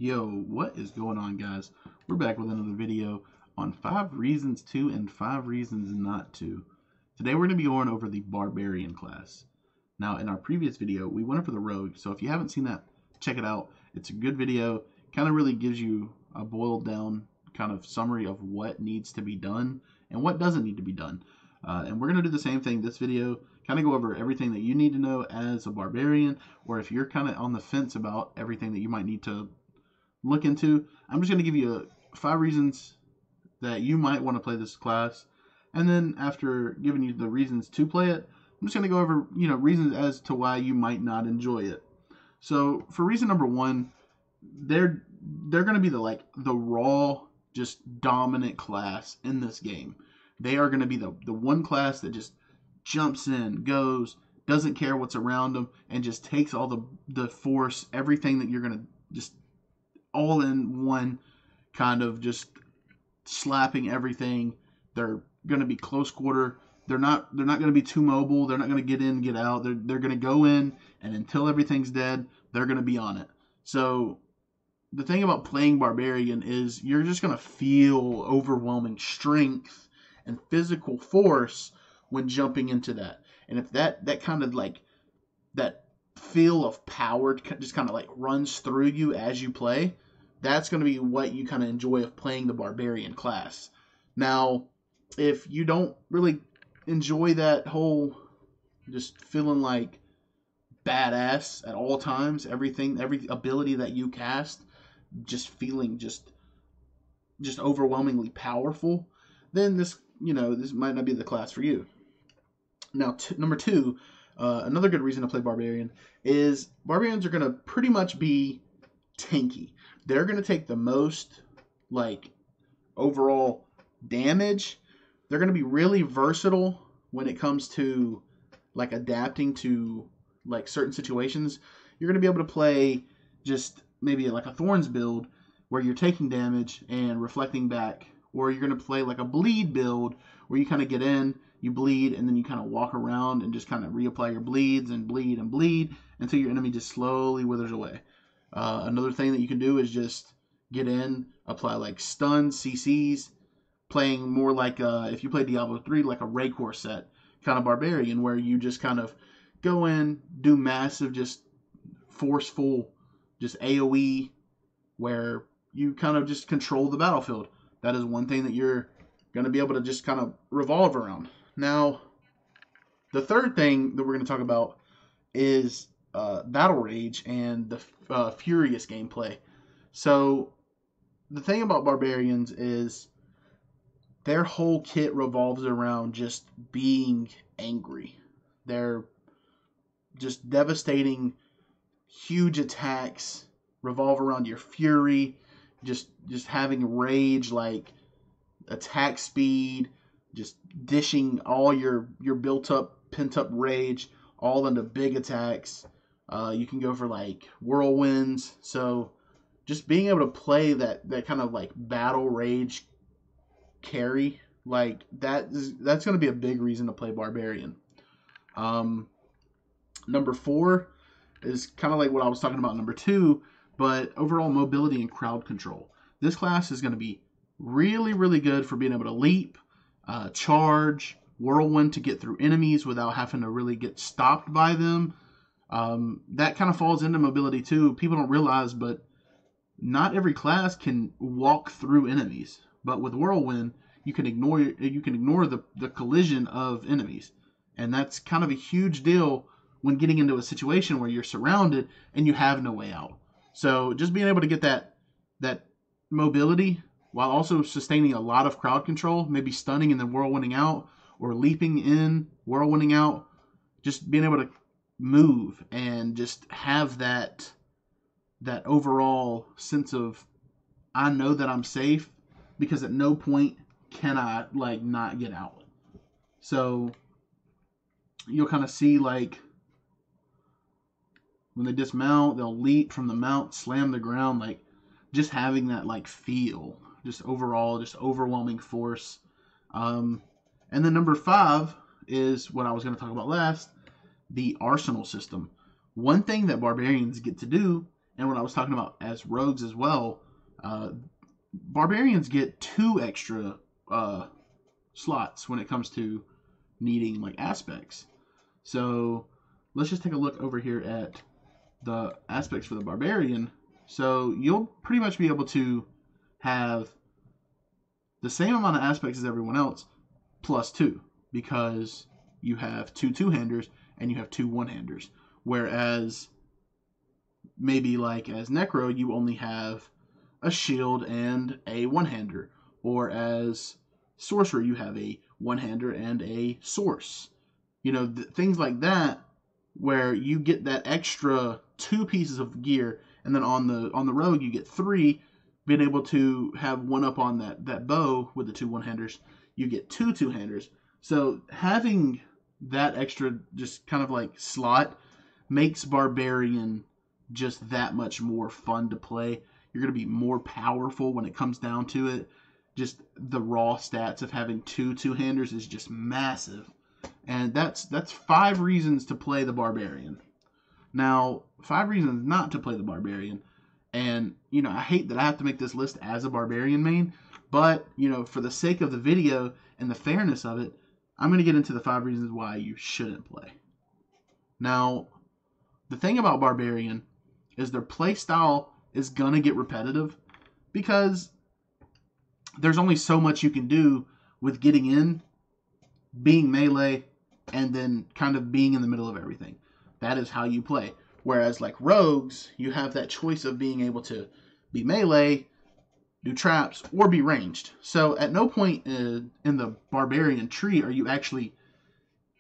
Yo, what is going on, guys? We're back with another video on 5 reasons to and 5 reasons not to. Today we're going to be going over the Barbarian class. Now, in our previous video, we went over the Rogue, so if you haven't seen that, check it out. It's a good video. Kind of really gives you a boiled down kind of summary of what needs to be done and what doesn't need to be done. And we're going to do the same thing this video, kind of go over everything that you need to know as a Barbarian, or if you're kind of on the fence about everything that you might need to look into. I'm just going to give you 5 reasons that you might want to play this class, and then after giving you the reasons to play it, I'm just going to go over reasons as to why you might not enjoy it. So for reason number 1, they're going to be the raw, just dominant class in this game. They are going to be the one class that just jumps in, goes, doesn't care what's around them, and just takes all the force, everything that you're going to just all in one, kind of just slapping everything. They're going to be close quarter. They're not going to be too mobile. They're not going to get in, get out. They're going to go in, and until everything's dead, they're going to be on it. So the thing about playing Barbarian is you're just going to feel overwhelming strength and physical force when jumping into that. And if that kind of that feel of power just kind of runs through you as you play, that's going to be what you kind of enjoy of playing the Barbarian class. Now, if you don't really enjoy that whole just feeling like badass at all times, every ability that you cast just feeling just overwhelmingly powerful, then this might not be the class for you. Now, number 2, another good reason to play Barbarian is Barbarians are going to pretty much be tanky. They're going to take the most overall damage. They're going to be really versatile when it comes to adapting to certain situations. You're going to be able to play just maybe a Thorns build where you're taking damage and reflecting back, or you're going to play a bleed build where you kind of get in, you bleed, and then you kind of walk around and just kind of reapply your bleeds and bleed and bleed until your enemy just slowly withers away. Another thing that you can do is just get in, apply stuns, CCs, playing more if you play Diablo 3, a Raycore set kind of Barbarian, where you just kind of go in, do massive, just forceful, just AoE, where you kind of just control the battlefield. That is one thing that you're going to be able to just kind of revolve around. Now, the third thing that we're going to talk about is Battle Rage and the Furious gameplay. So, the thing about Barbarians is their whole kit revolves around just being angry. They're just devastating, huge attacks revolve around your fury, just having rage, attack speed, just dishing all your built up, pent up rage all into big attacks. You can go for whirlwinds. So just being able to play that kind of battle rage carry, that's going to be a big reason to play Barbarian. Number 4 is kind of what I was talking about number 2, but overall mobility and crowd control. This class is going to be really, really good for being able to leap, charge, whirlwind to get through enemies without having to really get stopped by them. That kind of falls into mobility too. People don't realize, but not every class can walk through enemies. But with whirlwind, you can ignore the collision of enemies, and that's kind of a huge deal when getting into a situation where you're surrounded and you have no way out. So just being able to get that mobility while also sustaining a lot of crowd control, maybe stunning and then whirlwinding out, or leaping in, whirlwinding out, just being able to move and just have that overall sense of, I know that I'm safe because at no point can I not get out. So you'll kind of see when they dismount, they'll leap from the mount, slam the ground, just having that feel, just overall, just overwhelming force. And then number 5 is what I was going to talk about last, the arsenal system. One thing that Barbarians get to do and what I was talking about as rogues as well, barbarians get 2 extra slots when it comes to needing like aspects. So let's just take a look over here at the aspects for the barbarian. So you'll pretty much be able to have the same amount of aspects as everyone else plus 2, because you have 2 two-handers and you have 2 one-handers. Whereas maybe like as Necro, you only have a shield and a one-hander. Or as Sorcerer, you have a one-hander and a source. You know, things like that, where you get that extra 2 pieces of gear, and then on the rogue you get 3. Being able to have one up on that bow with the 2 one-handers, you get 2 two-handers. So having that extra just kind of like slot makes Barbarian just that much more fun to play. You're going to be more powerful when it comes down to it. Just the raw stats of having 2 two-handers is just massive. And that's 5 reasons to play the Barbarian. Now, 5 reasons not to play the Barbarian. And, you know, I hate that I have to make this list as a Barbarian main, but, you know, for the sake of the video and the fairness of it, I'm going to get into the 5 reasons why you shouldn't play. Now, the thing about Barbarian is their play style is going to get repetitive, because there's only so much you can do with getting in, being melee, and then kind of being in the middle of everything. That is how you play. Whereas like rogues, you have that choice of being able to be melee, do traps, or be ranged. So at no point in the barbarian tree are you actually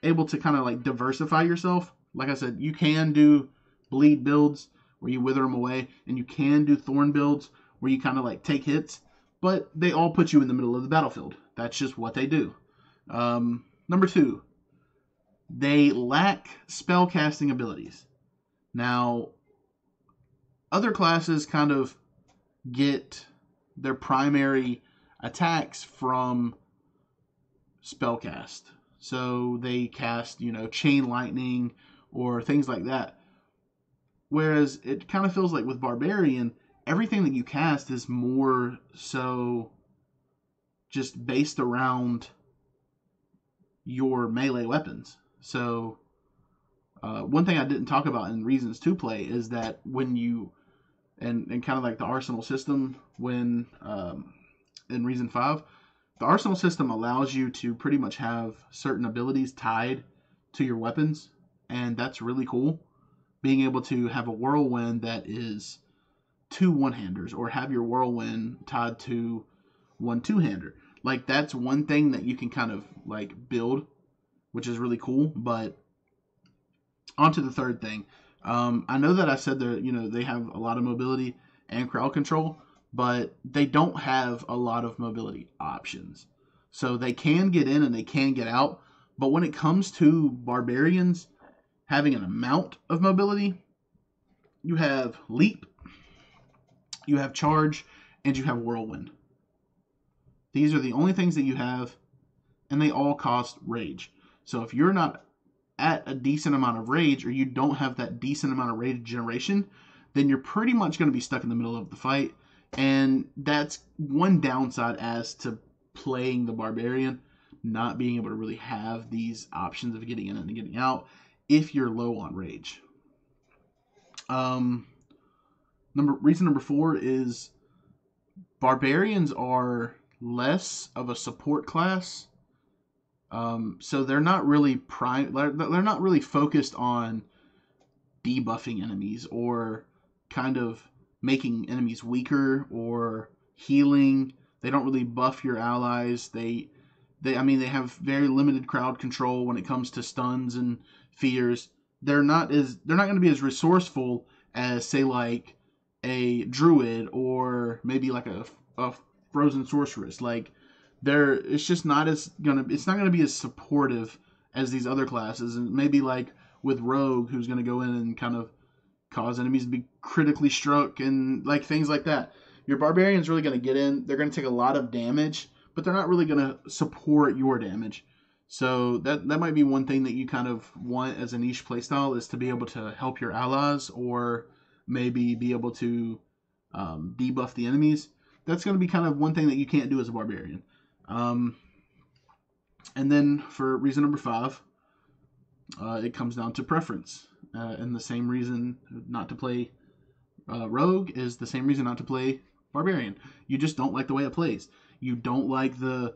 able to kind of like diversify yourself. Like I said, you can do bleed builds where you wither them away, and you can do thorn builds where you kind of like take hits, but they all put you in the middle of the battlefield. That's just what they do. Number 2, they lack spellcasting abilities. Now, other classes kind of get their primary attacks from spellcast. So they cast, you know, chain lightning or things like that. Whereas it kind of feels like with Barbarian, everything that you cast is more so just based around your melee weapons. So one thing I didn't talk about in reasons to play is that when you, and kind of like the arsenal system when in reason 5, the arsenal system allows you to pretty much have certain abilities tied to your weapons, and that's really cool. Being able to have a whirlwind that is 2 one-handers, or have your whirlwind tied to 1 two-hander. Like, that's one thing that you can kind of like build, which is really cool. But on to the third thing. I know that I said that, you know, they have a lot of mobility and crowd control, but they don't have a lot of mobility options. So they can get in and they can get out, but when it comes to barbarians having an amount of mobility, you have leap, you have charge, and you have whirlwind. These are the only things that you have, and they all cost rage. So if you're not at a decent amount of rage, or you don't have that decent amount of rage generation, then you're pretty much going to be stuck in the middle of the fight. And that's one downside as to playing the Barbarian, not being able to really have these options of getting in and getting out if you're low on rage. Reason number 4 is Barbarians are less of a support class. So they're not really they're not really focused on debuffing enemies or kind of making enemies weaker or healing. They don't really buff your allies. They have very limited crowd control when it comes to stuns and fears. They're not going to be as resourceful as, say, like a druid or maybe like a frozen sorceress. Like, it's not going to be as supportive as these other classes. And maybe like with rogue, who's going to go in and kind of cause enemies to be critically struck and like things like that. Your barbarian's really going to get in. They're going to take a lot of damage, but they're not really going to support your damage. So that might be one thing that you kind of want as a niche playstyle, is to be able to help your allies or maybe be able to debuff the enemies. That's going to be kind of one thing that you can't do as a barbarian. And then for reason number 5, it comes down to preference. And the same reason not to play rogue is the same reason not to play barbarian. You just don't like the way it plays. You don't like the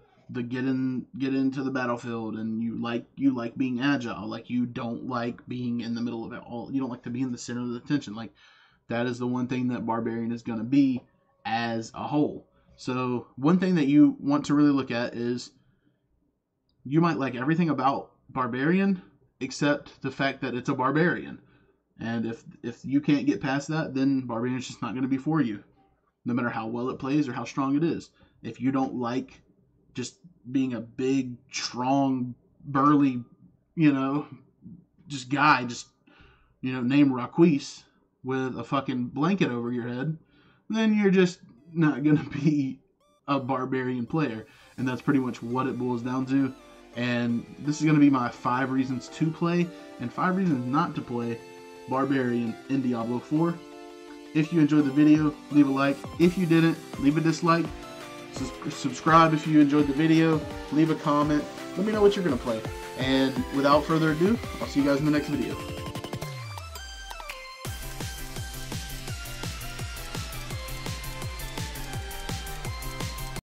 get into the battlefield, and you like being agile. Like, you don't like being in the middle of it all. You don't like to be in the center of the attention. Like, that is the one thing that barbarian is going to be as a whole. So one thing that you want to really look at is you might like everything about barbarian except the fact that it's a barbarian. And if you can't get past that, then barbarian is just not going to be for you, no matter how well it plays or how strong it is. If you don't like just being a big, strong, burly, just guy, named Raquise with a fucking blanket over your head, then you're just not going to be a barbarian player. And that's pretty much what it boils down to. And this is going to be my 5 reasons to play and 5 reasons not to play barbarian in Diablo 4. If you enjoyed the video, leave a like. If you didn't, leave a dislike. Subscribe if you enjoyed the video. Leave a comment. Let me know what you're going to play. And without further ado, I'll see you guys in the next video.